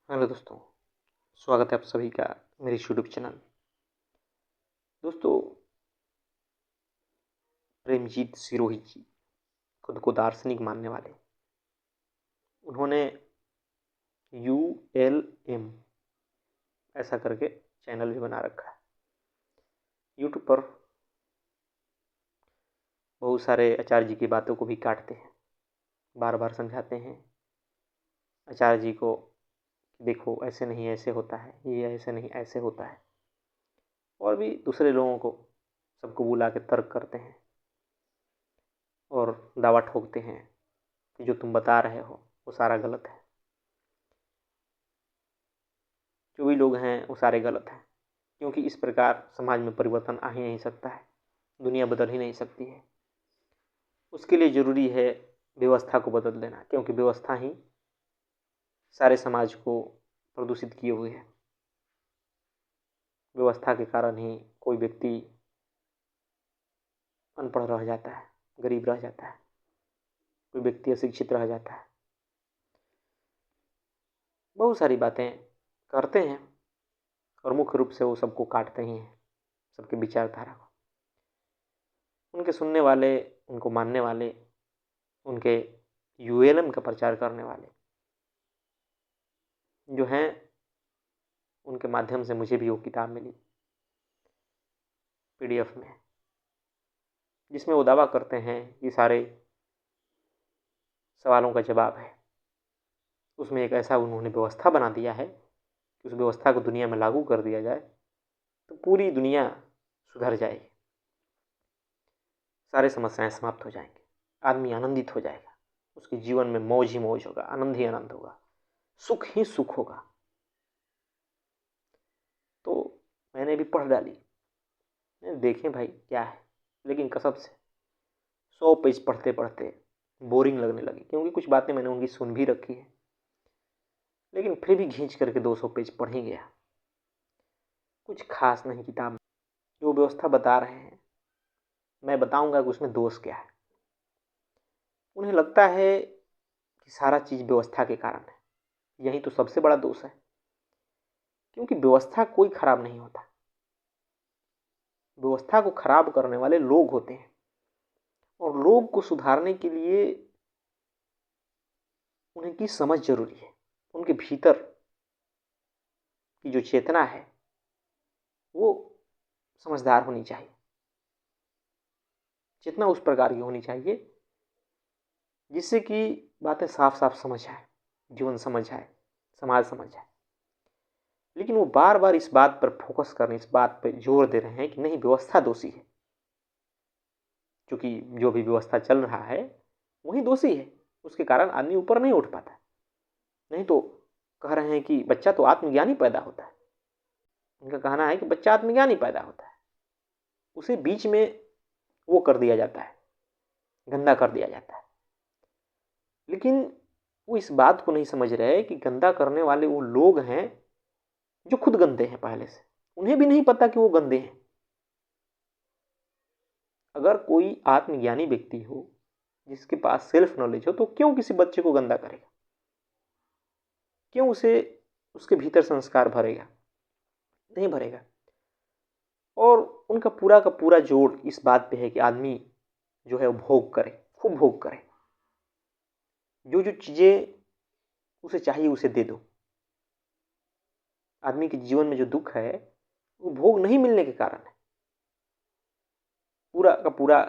Hello दोस्तों, स्वागत है आप सभी का मेरे यूट्यूब चैनल। दोस्तों, प्रेमजीत सिरोही जी खुद को दार्शनिक मानने वाले, उन्होंने ULM ऐसा करके चैनल भी बना रखा है यूट्यूब पर। बहुत सारे आचार्य जी की बातों को भी काटते हैं, बार बार समझाते हैं आचार्य जी को, देखो ऐसे नहीं ऐसे होता है, ये ऐसे नहीं ऐसे होता है। और भी दूसरे लोगों को सबको बुला के तर्क करते हैं और दावा ठोकते हैं कि जो तुम बता रहे हो वो सारा गलत है। जो भी लोग हैं वो सारे गलत हैं, क्योंकि इस प्रकार समाज में परिवर्तन आ ही नहीं सकता है, दुनिया बदल ही नहीं सकती है। उसके लिए ज़रूरी है व्यवस्था को बदल देना, क्योंकि व्यवस्था ही सारे समाज को प्रदूषित किए हुए है। व्यवस्था के कारण ही कोई व्यक्ति अनपढ़ रह जाता है, गरीब रह जाता है, कोई व्यक्ति अशिक्षित रह जाता है। बहुत सारी बातें करते हैं और मुख्य रूप से वो सबको काटते ही हैं, सबके विचारधारा को। उनके सुनने वाले, उनको मानने वाले, उनके ULM का प्रचार करने वाले जो हैं, उनके माध्यम से मुझे भी वो किताब मिली PDF में, जिसमें वो दावा करते हैं कि सारे सवालों का जवाब है। उसमें एक ऐसा उन्होंने व्यवस्था बना दिया है कि उस व्यवस्था को दुनिया में लागू कर दिया जाए तो पूरी दुनिया सुधर जाएगी, सारे समस्याएं समाप्त हो जाएंगी, आदमी आनंदित हो जाएगा, उसके जीवन में मौज ही मौज होगा, आनंद ही आनंद होगा, सुख ही सुख होगा। तो मैंने भी पढ़ डाली, देखें भाई क्या है, लेकिन कसम से 100 पेज पढ़ते पढ़ते बोरिंग लगने लगी, क्योंकि कुछ बातें मैंने उनकी सुन भी रखी है, लेकिन फिर भी खींच करके 200 पेज पढ़ ही गया। कुछ खास नहीं किताब में, जो व्यवस्था बता रहे हैं मैं बताऊंगा कि उसमें दोष क्या है। उन्हें लगता है कि सारा चीज़ व्यवस्था के कारण है, यही तो सबसे बड़ा दोष है, क्योंकि व्यवस्था कोई खराब नहीं होता, व्यवस्था को खराब करने वाले लोग होते हैं। और लोग को सुधारने के लिए उनकी समझ जरूरी है, उनके भीतर की जो चेतना है वो समझदार होनी चाहिए, चेतना उस प्रकार की होनी चाहिए जिससे कि बातें साफ साफ समझ आए, जीवन समझ आए, समाज समझ आए। लेकिन वो बार बार इस बात पर फोकस कर रहे हैं, इस बात पर जोर दे रहे हैं कि नहीं व्यवस्था दोषी है, क्योंकि जो भी व्यवस्था चल रहा है वही दोषी है, उसके कारण आदमी ऊपर नहीं उठ पाता। नहीं तो कह रहे हैं कि बच्चा तो आत्मज्ञानी पैदा होता है, उनका कहना है कि बच्चा आत्मज्ञानी पैदा होता है, उसे बीच में वो कर दिया जाता है, गंदा कर दिया जाता है। लेकिन वो इस बात को नहीं समझ रहे कि गंदा करने वाले वो लोग हैं जो खुद गंदे हैं पहले से, उन्हें भी नहीं पता कि वो गंदे हैं। अगर कोई आत्मज्ञानी व्यक्ति हो, जिसके पास सेल्फ नॉलेज हो, तो क्यों किसी बच्चे को गंदा करेगा, क्यों उसे उसके भीतर संस्कार भरेगा, नहीं भरेगा। और उनका पूरा का पूरा जोर इस बात पे है कि आदमी जो है वो भोग करे, खूब भोग करे, जो जो चीज़ें उसे चाहिए उसे दे दो। आदमी के जीवन में जो दुख है वो भोग नहीं मिलने के कारण है। पूरा का पूरा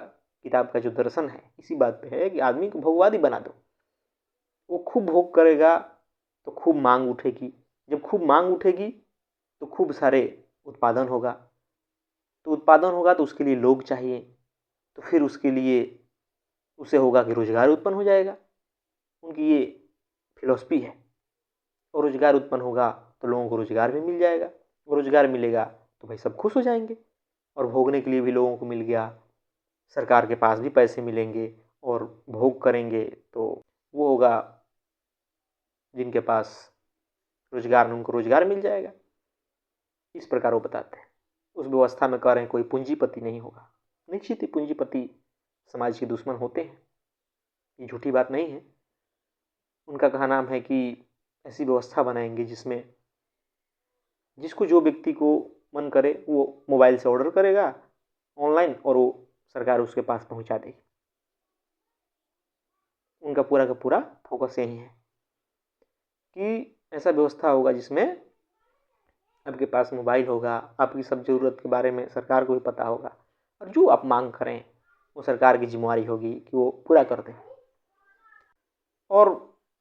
किताब का जो दर्शन है इसी बात पे है कि आदमी को भोगवादी बना दो। वो खूब भोग करेगा तो खूब मांग उठेगी, जब खूब मांग उठेगी तो खूब सारे उत्पादन होगा, तो उत्पादन होगा तो उसके लिए लोग चाहिए, तो फिर उसके लिए उसे होगा कि रोजगार उत्पन्न हो जाएगा। उनकी ये फिलॉसफी है। और रोजगार उत्पन्न होगा तो लोगों को रोजगार भी मिल जाएगा, रोजगार मिलेगा तो भाई सब खुश हो जाएंगे, और भोगने के लिए भी लोगों को मिल गया, सरकार के पास भी पैसे मिलेंगे, और भोग करेंगे तो वो होगा जिनके पास रोजगार, उनको रोजगार मिल जाएगा। इस प्रकार वो बताते हैं। उस व्यवस्था में कह रहे हैं कोई पूंजीपति नहीं होगा। निश्चित ही पूंजीपति समाज के दुश्मन होते हैं, ये झूठी बात नहीं है। उनका कहा नाम है कि ऐसी व्यवस्था बनाएंगे जिसमें जिसको जो व्यक्ति को मन करे वो मोबाइल से ऑर्डर करेगा ऑनलाइन और वो सरकार उसके पास पहुंचा देगी। उनका पूरा का पूरा फोकस यही है कि ऐसा व्यवस्था होगा जिसमें आपके पास मोबाइल होगा, आपकी सब ज़रूरत के बारे में सरकार को भी पता होगा और जो आप मांग करें वो सरकार की जिम्मेवारी होगी कि वो पूरा कर दें। और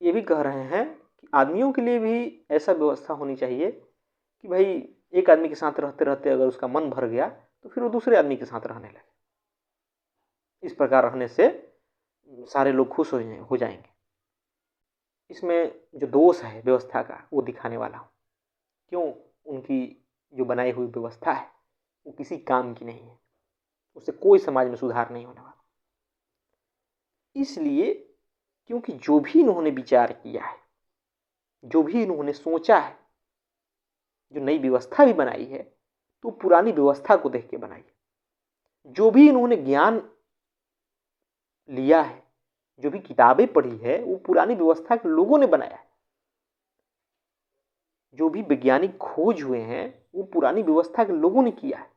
ये भी कह रहे हैं कि आदमियों के लिए भी ऐसा व्यवस्था होनी चाहिए कि भाई एक आदमी के साथ रहते रहते अगर उसका मन भर गया तो फिर वो दूसरे आदमी के साथ रहने लगे। इस प्रकार रहने से सारे लोग खुश हो जाएंगे। इसमें जो दोष है व्यवस्था का वो दिखाने वाला हूँ। क्यों उनकी जो बनाई हुई व्यवस्था है वो किसी काम की नहीं है, उससे कोई समाज में सुधार नहीं होने वाला। इसलिए क्योंकि जो भी इन्होंने विचार किया है, जो भी इन्होंने सोचा है, जो नई व्यवस्था भी बनाई है तो पुरानी व्यवस्था को देख के बनाई है। जो भी इन्होंने ज्ञान लिया है, जो भी किताबें पढ़ी है वो पुरानी व्यवस्था के लोगों ने बनाया है। जो भी वैज्ञानिक खोज हुए हैं वो पुरानी व्यवस्था के लोगों ने किया है।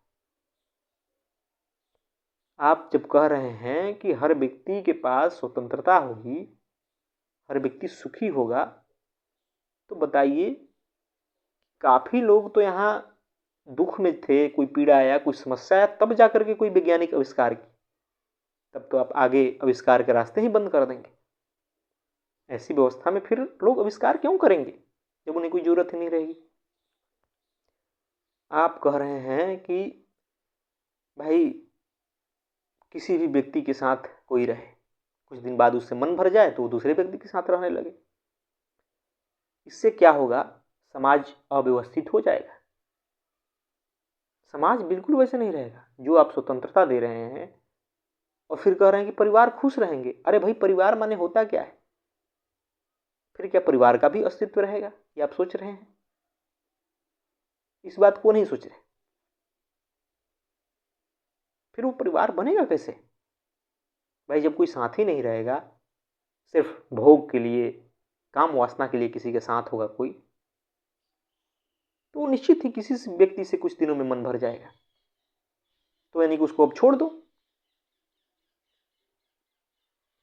आप जब कह रहे हैं कि हर व्यक्ति के पास स्वतंत्रता होगी, हर व्यक्ति सुखी होगा, तो बताइए काफ़ी लोग तो यहाँ दुख में थे, कोई पीड़ा आया, कोई समस्या आया, तब जाकर के कोई वैज्ञानिक आविष्कार की। तब तो आप आगे आविष्कार के रास्ते ही बंद कर देंगे। ऐसी व्यवस्था में फिर लोग आविष्कार क्यों करेंगे जब उन्हें कोई ज़रूरत ही नहीं रहेगी। आप कह रहे हैं कि भाई किसी भी व्यक्ति के साथ कोई रहे, कुछ दिन बाद उससे मन भर जाए तो वो दूसरे व्यक्ति के साथ रहने लगे। इससे क्या होगा, समाज अव्यवस्थित हो जाएगा। समाज बिल्कुल वैसे नहीं रहेगा जो आप स्वतंत्रता दे रहे हैं और फिर कह रहे हैं कि परिवार खुश रहेंगे। अरे भाई परिवार माने होता क्या है? फिर क्या परिवार का भी अस्तित्व रहेगा? ये आप सोच रहे हैं? इस बात को नहीं सोच रहे। फिर वो परिवार बनेगा कैसे भाई? जब कोई साथी नहीं रहेगा, सिर्फ भोग के लिए, काम वासना के लिए किसी के साथ होगा कोई, तो निश्चित ही किसी व्यक्ति से कुछ दिनों में मन भर जाएगा। तो यानी कि उसको अब छोड़ दो।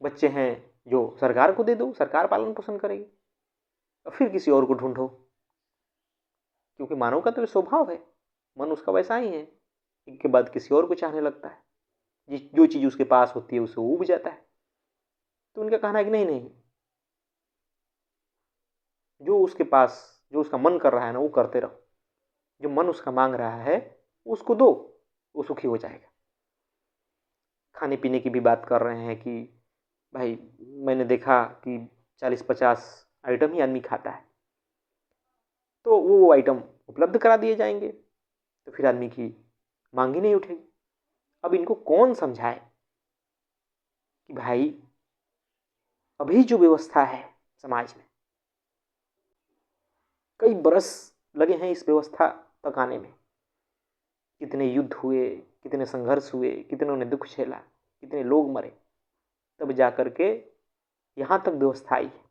बच्चे हैं जो सरकार को दे दो, सरकार पालन पोषण करेगी, और फिर किसी और को ढूंढो। क्योंकि मानव का तो स्वभाव है, मन उसका वैसा ही है, एक के बाद किसी और को चाहने लगता है। जो चीज़ उसके पास होती है उसे वो उब जाता है। तो उनका कहना है कि नहीं नहीं, जो उसके पास, जो उसका मन कर रहा है ना वो करते रहो, जो मन उसका मांग रहा है उसको दो, वो सुखी हो जाएगा। खाने पीने की भी बात कर रहे हैं कि भाई मैंने देखा कि 40-50 आइटम ही आदमी खाता है, तो वो आइटम उपलब्ध करा दिए जाएंगे, तो फिर आदमी की मांग ही नहीं उठेगी। अब इनको कौन समझाए कि भाई अभी जो व्यवस्था है समाज में, कई बरस लगे हैं इस व्यवस्था तक आने में। कितने युद्ध हुए, कितने संघर्ष हुए, कितनों ने दुख झेला, कितने लोग मरे, तब जाकर के यहाँ तक व्यवस्था आई है।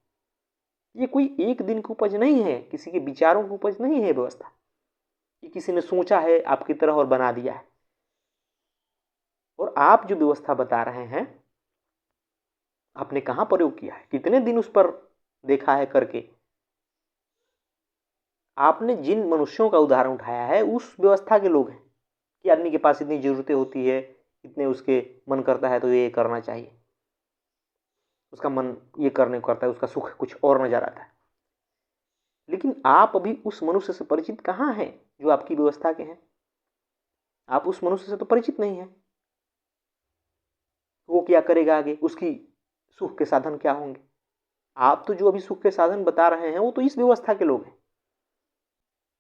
ये कोई एक दिन की उपज नहीं है, किसी के विचारों की उपज नहीं है व्यवस्था। ये किसी ने सोचा है आपकी तरह और बना दिया है। और आप जो व्यवस्था बता रहे हैं, आपने कहाँ प्रयोग किया है, कितने दिन उस पर देखा है करके? आपने जिन मनुष्यों का उदाहरण उठाया है उस व्यवस्था के लोग हैं कि आदमी के पास इतनी ज़रूरतें होती है, इतने उसके मन करता है तो ये करना चाहिए, उसका मन ये करने को करता है, उसका सुख कुछ और नजर आता है। लेकिन आप अभी उस मनुष्य से परिचित कहाँ हैं जो आपकी व्यवस्था के हैं? आप उस मनुष्य से तो परिचित नहीं है। वो क्या करेगा आगे, उसकी सुख के साधन क्या होंगे? आप तो जो अभी सुख के साधन बता रहे हैं वो तो इस व्यवस्था के लोग हैं।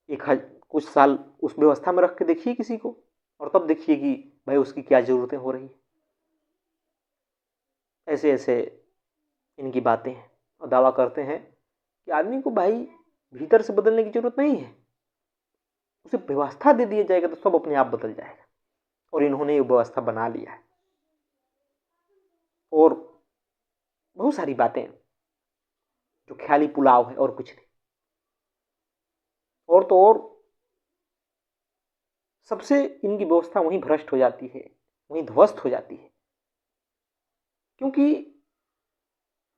कुछ साल उस व्यवस्था में रख के देखिए किसी को, और तब देखिए कि भाई उसकी क्या ज़रूरतें हो रही हैं। ऐसे ऐसे इनकी बातें हैं और दावा करते हैं कि आदमी को भाई भीतर से बदलने की ज़रूरत नहीं है, उसे व्यवस्था दे दिया जाएगा तो सब अपने आप बदल जाएगा। और इन्होंने ये व्यवस्था बना लिया है। और बहुत सारी बातें जो ख्याली पुलाव है और कुछ नहीं। और तो और सबसे इनकी व्यवस्था वहीं भ्रष्ट हो जाती है, वहीं ध्वस्त हो जाती है, क्योंकि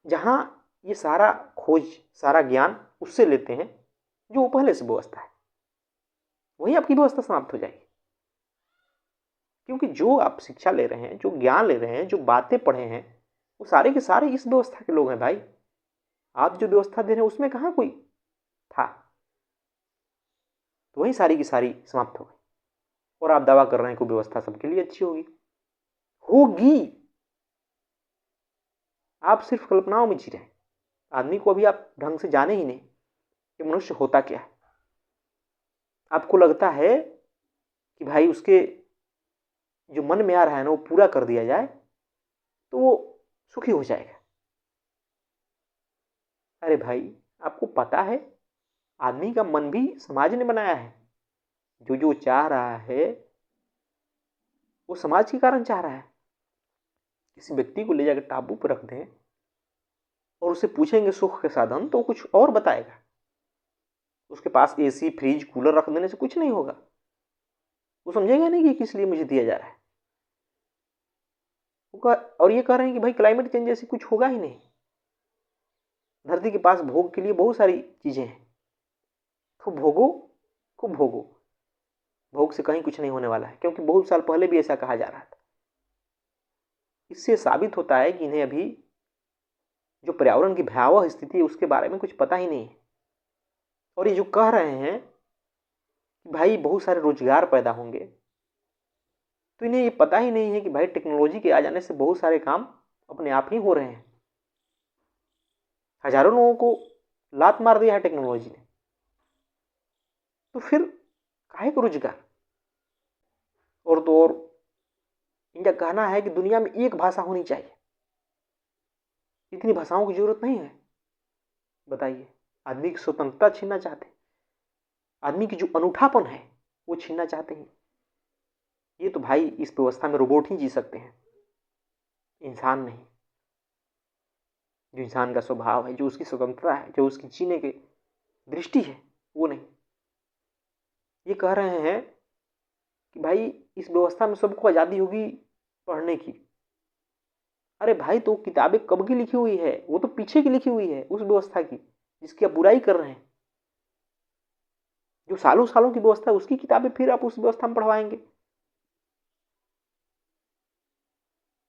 जहां ये सारा खोज, सारा ज्ञान उससे लेते हैं जो वो पहले से व्यवस्था है, वहीं आपकी व्यवस्था समाप्त हो जाएगी। क्योंकि जो आप शिक्षा ले रहे हैं, जो ज्ञान ले रहे हैं, जो बातें पढ़े हैं, वो सारे के सारे इस व्यवस्था के लोग हैं भाई। आप जो व्यवस्था दे रहे हैं उसमें कहाँ कोई था, तो वहीं सारी की सारी समाप्त हो गई। और आप दावा कर रहे हैं कि व्यवस्था सबके लिए अच्छी होगी, होगी। आप सिर्फ कल्पनाओं में जी रहे हैं। आदमी को अभी आप ढंग से जाने ही नहीं कि मनुष्य होता क्या है। आपको लगता है कि भाई उसके जो मन में आ रहा है ना वो पूरा कर दिया जाए तो वो सुखी हो जाएगा। अरे भाई, आपको पता है आदमी का मन भी समाज ने बनाया है। जो जो चाह रहा है वो समाज के कारण चाह रहा है। किसी व्यक्ति को ले जाकर टापू पर रख दें और उससे पूछेंगे सुख के साधन, तो कुछ और बताएगा। उसके पास एसी, फ्रिज, कूलर रख देने से कुछ नहीं होगा। वो समझेगा नहीं कि किस लिए मुझे दिया जा रहा है। और ये कह रहे हैं कि भाई क्लाइमेट चेंज जैसी कुछ होगा ही नहीं। धरती के पास भोग के लिए बहुत सारी चीजें हैं। खूब भोगो, खूब भोगो। भोग से कहीं कुछ नहीं होने वाला है, क्योंकि बहुत साल पहले भी ऐसा कहा जा रहा था। इससे साबित होता है कि इन्हें अभी जो पर्यावरण की भयावह स्थिति है उसके बारे में कुछ पता ही नहीं है। और ये जो कह रहे हैं कि भाई बहुत सारे रोजगार पैदा होंगे, तो इन्हें ये पता ही नहीं है कि भाई टेक्नोलॉजी के आ जाने से बहुत सारे काम अपने आप ही हो रहे हैं। हजारों लोगों को लात मार दिया है टेक्नोलॉजी ने, तो फिर काहे को रोजगार। और तो और इनका कहना है कि दुनिया में एक भाषा होनी चाहिए। इतनी भाषाओं की जरूरत नहीं है। बताइए, आदमी की स्वतंत्रता छीनना चाहते हैं, आदमी की जो अनूठापन है वो छीनना चाहते हैं। ये तो भाई इस व्यवस्था में रोबोट ही जी सकते हैं, इंसान नहीं। जो इंसान का स्वभाव है, जो उसकी स्वतंत्रता है, जो उसकी जीने की दृष्टि है, वो नहीं। ये कह रहे हैं कि भाई इस व्यवस्था में सबको आज़ादी होगी पढ़ने की। अरे भाई, तो किताबें कब की लिखी हुई है? वो तो पीछे की लिखी हुई है उस व्यवस्था की जिसकी आप बुराई कर रहे हैं। जो सालों सालों की व्यवस्था है उसकी किताबें फिर आप उस व्यवस्था में पढ़वाएंगे।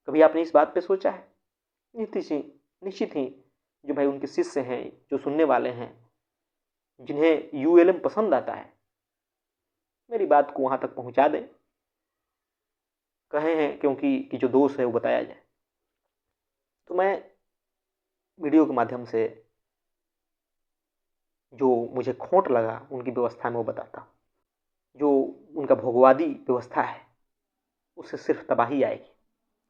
कभी आपने इस बात पे सोचा है? निश्चित ही जो भाई उनके शिष्य हैं, जो सुनने वाले हैं, जिन्हें यूएलएम पसंद आता है, मेरी बात को वहां तक पहुंचा दें। कहे हैं क्योंकि कि जो दोष है वो बताया जाए। तो मैं वीडियो के माध्यम से जो मुझे खोट लगा उनकी व्यवस्था में वो बताता हूँ। जो उनका भोगवादी व्यवस्था है उससे सिर्फ तबाही आएगी,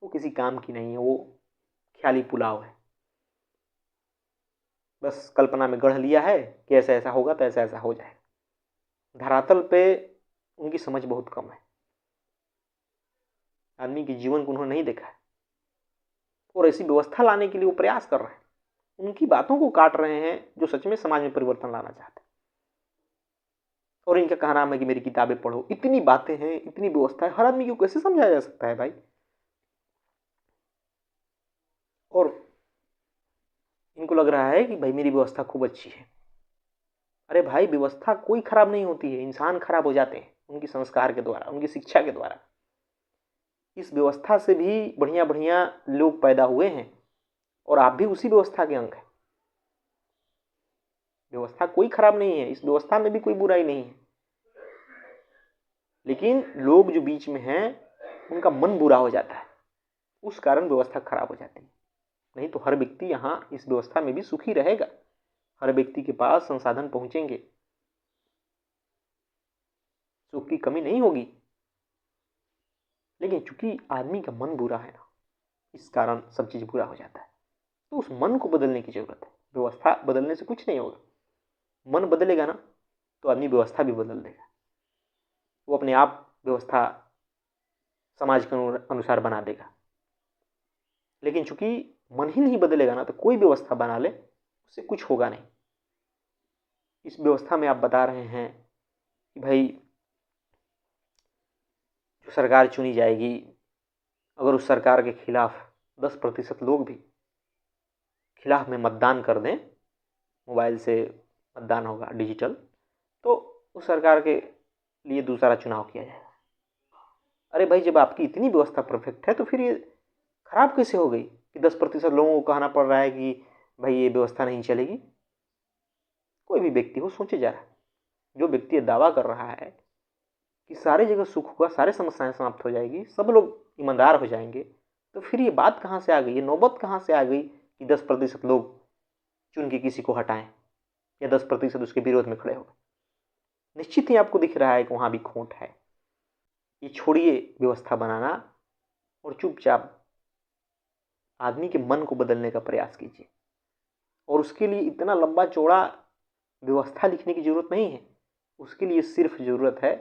वो किसी काम की नहीं है, वो ख्याली पुलाव है। बस कल्पना में गढ़ लिया है कि ऐसा ऐसा होगा तो ऐसा ऐसा हो जाएगा। धरातल पे उनकी समझ बहुत कम है। आदमी के जीवन को उन्होंने नहीं देखा है और ऐसी व्यवस्था लाने के लिए वो प्रयास कर रहे हैं। उनकी बातों को काट रहे हैं जो सच में समाज में परिवर्तन लाना चाहते हैं। और इनका कहना है कि मेरी किताबें पढ़ो। इतनी बातें हैं, इतनी व्यवस्था है, हर आदमी को कैसे समझाया जा सकता है भाई? और इनको लग रहा है कि भाई मेरी व्यवस्था खूब अच्छी है। अरे भाई, व्यवस्था कोई खराब नहीं होती है, इंसान खराब हो जाते हैं उनकी संस्कार के द्वारा, उनकी शिक्षा के द्वारा। इस व्यवस्था से भी बढ़िया बढ़िया लोग पैदा हुए हैं और आप भी उसी व्यवस्था के अंग हैं। व्यवस्था कोई खराब नहीं है, इस व्यवस्था में भी कोई बुराई नहीं है, लेकिन लोग जो बीच में हैं उनका मन बुरा हो जाता है, उस कारण व्यवस्था खराब हो जाती है। नहीं तो हर व्यक्ति यहाँ इस व्यवस्था में भी सुखी रहेगा। हर व्यक्ति के पास संसाधन पहुंचेंगे, सुख की कमी नहीं होगी। लेकिन चूंकि आदमी का मन बुरा है ना, इस कारण सब चीज बुरा हो जाता है। तो उस मन को बदलने की जरूरत है। व्यवस्था बदलने से कुछ नहीं होगा। मन बदलेगा ना तो आदमी व्यवस्था भी बदल देगा। वो अपने आप व्यवस्था समाज के अनुसार बना देगा। लेकिन चूंकि मन ही नहीं बदलेगा ना, तो कोई व्यवस्था बना ले उससे कुछ होगा नहीं। इस व्यवस्था में आप बता रहे हैं कि भाई जो सरकार चुनी जाएगी, अगर उस सरकार के खिलाफ 10% लोग भी खिलाफ में मतदान कर दें, मोबाइल से मतदान होगा डिजिटल, तो उस सरकार के लिए दूसरा चुनाव किया जाएगा। अरे भाई, जब आपकी इतनी व्यवस्था परफेक्ट है तो फिर ये खराब कैसे हो गई कि 10% लोगों को कहना पड़ रहा है कि भाई ये व्यवस्था नहीं चलेगी? कोई भी व्यक्ति हो सोचे जा रहा है, जो व्यक्ति ये दावा कर रहा है कि सारे जगह सुख होगा, सारे समस्याएं समाप्त हो जाएगी, सब लोग ईमानदार हो जाएंगे, तो फिर ये बात कहाँ से आ गई, ये नौबत कहाँ से आ गई कि 10% लोग चुन के किसी को हटाएं या 10% उसके विरोध में खड़े हो गए? निश्चित ही आपको दिख रहा है कि वहाँ भी खोट है। ये छोड़िए व्यवस्था बनाना और चुपचाप आदमी के मन को बदलने का प्रयास कीजिए। और उसके लिए इतना लंबा चौड़ा व्यवस्था लिखने की जरूरत नहीं है, उसके लिए सिर्फ जरूरत है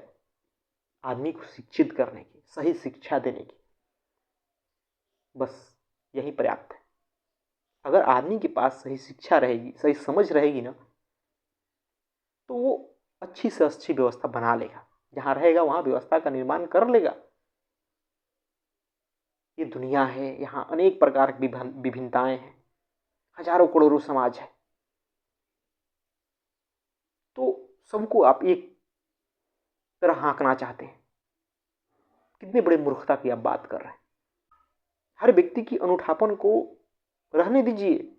आदमी को शिक्षित करने की, सही शिक्षा देने की, बस यही पर्याप्त है। अगर आदमी के पास सही शिक्षा रहेगी, सही समझ रहेगी ना, तो वो अच्छी से अच्छी व्यवस्था बना लेगा, जहाँ रहेगा वहाँ व्यवस्था का निर्माण कर लेगा। ये दुनिया है, यहाँ अनेक प्रकार की विभिन्नताएं हैं, हजारों करोड़ों समाज है, तो सबको आप एक तरह हाँकना चाहते हैं। कितने बड़े मूर्खता की आप बात कर रहे हैं। हर व्यक्ति की अनूठापन को रहने दीजिए,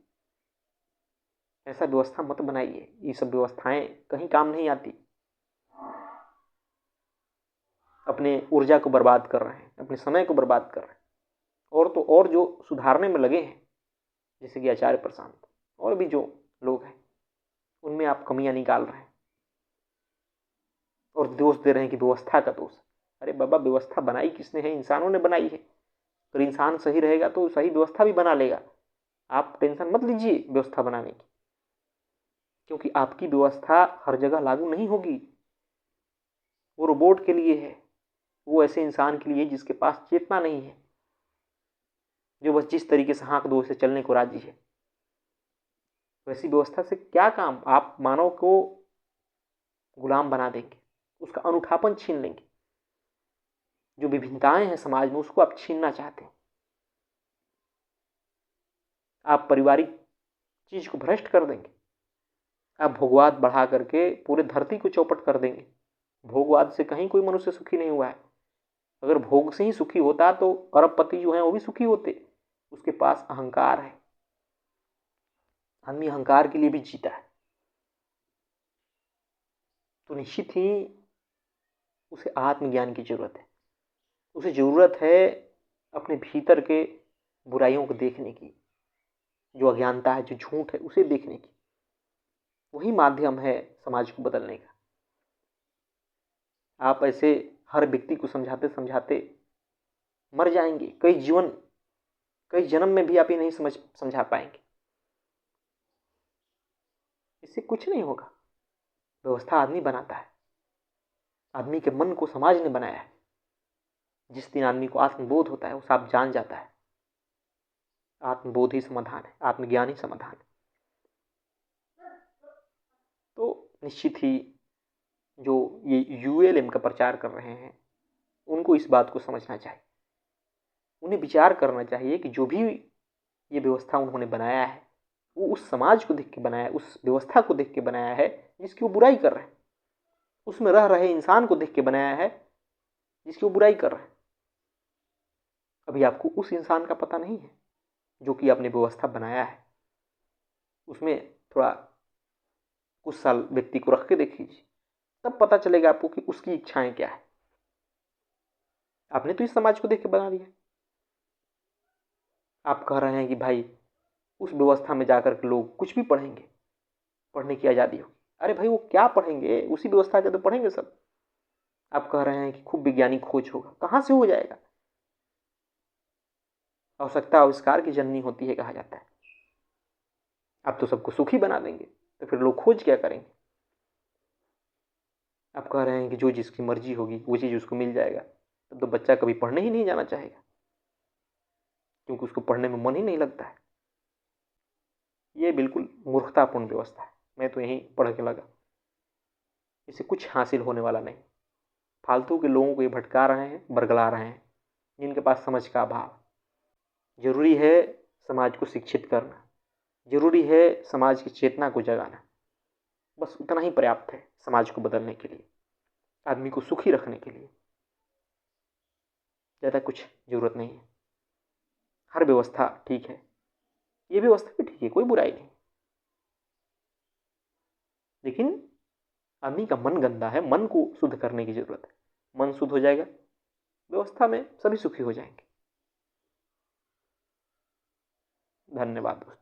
ऐसा व्यवस्था मत बनाइए। ये सब व्यवस्थाएं कहीं काम नहीं आती। अपने ऊर्जा को बर्बाद कर रहे हैं, अपने समय को बर्बाद कर रहे हैं। और तो और जो सुधारने में लगे हैं, जैसे कि आचार्य प्रशांत और भी जो लोग हैं, उनमें आप कमियां निकाल रहे हैं और दोष दे रहे हैं कि व्यवस्था का दोष। अरे बाबा, व्यवस्था बनाई किसने है? इंसानों ने बनाई है। अगर इंसान सही रहेगा तो सही व्यवस्था भी बना लेगा। आप टेंशन मत लीजिए व्यवस्था बनाने की, क्योंकि आपकी व्यवस्था हर जगह लागू नहीं होगी। वो रोबोट के लिए है, वो ऐसे इंसान के लिए जिसके पास चेतना नहीं है, जो बस जिस तरीके से हाँक दो उसे चलने को राजी है। वैसी व्यवस्था से क्या काम? आप मानव को गुलाम बना देंगे, उसका अनूठापन छीन लेंगे। जो विभिन्नताएं हैं समाज में, उसको आप छीनना चाहते हैं। आप पारिवारिक चीज को भ्रष्ट कर देंगे। आप भोगवाद बढ़ा करके पूरे धरती को चौपट कर देंगे। भोगवाद से कहीं कोई मनुष्य सुखी नहीं हुआ है। अगर भोग से ही सुखी होता तो अरबपति जो हैं वो भी सुखी होते। उसके पास अहंकार है, आदमी अहंकार के लिए भी जीता है, तो निश्चित ही उसे आत्मज्ञान की जरूरत है। उसे जरूरत है अपने भीतर के बुराइयों को देखने की, जो अज्ञानता है, जो झूठ है, उसे देखने की। वही माध्यम है समाज को बदलने का। आप ऐसे हर व्यक्ति को समझाते समझाते मर जाएंगे। कई जन्म में भी आप ये नहीं समझा पाएंगे। इससे कुछ नहीं होगा। व्यवस्था आदमी बनाता है, आदमी के मन को समाज ने बनाया है। जिस दिन आदमी को आत्मबोध होता है, वो साफ जान जाता है आत्मबोध ही समाधान है, आत्मज्ञान ही समाधान है। तो निश्चित ही जो ये यूएलएम का प्रचार कर रहे हैं, उनको इस बात को समझना चाहिए। उन्हें विचार करना चाहिए कि जो भी ये व्यवस्था उन्होंने बनाया है, वो उस समाज को देख के बनाया है, उस व्यवस्था को देख के बनाया है जिसकी वो बुराई कर रहे हैं। उसमें रह रहे इंसान को देख के बनाया है जिसकी वो बुराई कर रहे हैं। अभी आपको उस इंसान का पता नहीं है जो कि आपने व्यवस्था बनाया है। उसमें थोड़ा कुछ साल व्यक्ति को रख के देख लीजिए, तब पता चलेगा आपको कि उसकी इच्छाएं क्या है। आपने तो इस समाज को देख के बना दिया। आप कह रहे हैं कि भाई उस व्यवस्था में जाकर के लोग कुछ भी पढ़ेंगे, पढ़ने की आज़ादी होगी। अरे भाई, वो क्या पढ़ेंगे? उसी व्यवस्था के तो पढ़ेंगे सब। आप कह रहे हैं कि खूब वैज्ञानिक खोज होगा, कहाँ से हो जाएगा? आवश्यकता आविष्कार की जननी होती है कहा जाता है। आप तो सबको सुखी बना देंगे, तो फिर लोग खोज क्या करेंगे? आप कह रहे हैं कि जो जिसकी मर्जी होगी वो चीज़ उसको मिल जाएगा, तब तो बच्चा कभी पढ़ने ही नहीं जाना चाहेगा, क्योंकि उसको पढ़ने में मन ही नहीं लगता है। ये बिल्कुल मूर्खतापूर्ण व्यवस्था है। मैं तो यहीं पढ़ के लगा। इससे कुछ हासिल होने वाला नहीं। फालतू के लोगों को ये भटका रहे हैं, बरगला रहे हैं, जिनके पास समझ का अभाव। जरूरी है समाज को शिक्षित करना, जरूरी है समाज की चेतना को जगाना। बस उतना ही पर्याप्त है समाज को बदलने के लिए, आदमी को सुखी रखने के लिए। ज़्यादा कुछ जरूरत नहीं है। हर व्यवस्था ठीक है, ये व्यवस्था भी ठीक है, कोई बुराई नहीं, लेकिन आदमी का मन गंदा है, मन को शुद्ध करने की जरूरत है। मन शुद्ध हो जाएगा, व्यवस्था में सभी सुखी हो जाएंगे। धन्यवाद दोस्तों।